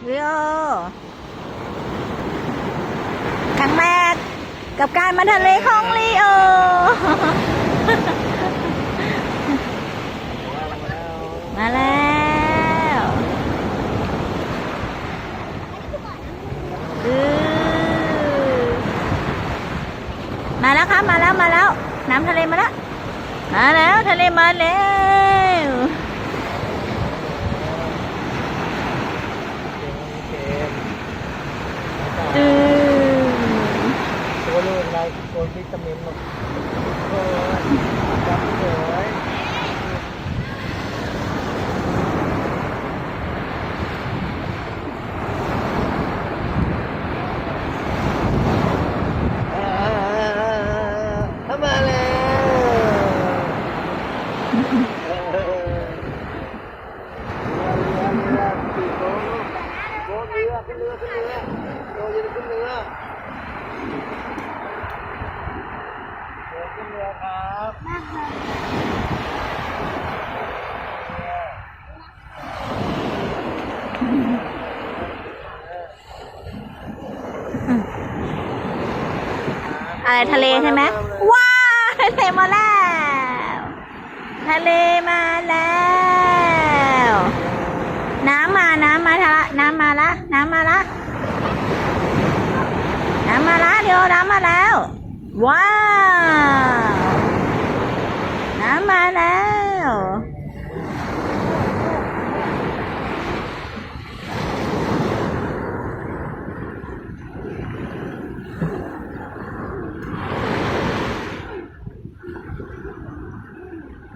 ลีโอครั้งแรกกับการมาทะเลของลีโอมาแล้วมาแล้วครับมาแล้วน้ำทะเลมาแล้วทะเลมาแล้วตัวลูกเราตัววิตามินหมดโอ้ยจับสวยเข้ามาแล้วขึ้นเรือโดยขึ้นเรือขึ้นเรือครับอะไรทะเลใช่ไหมว้าทะเลมาแล้วทะเลมาแล้วน้ำมาละเดี๋ยวน้ำมาแล้วว้าวน้ำมาแล้ว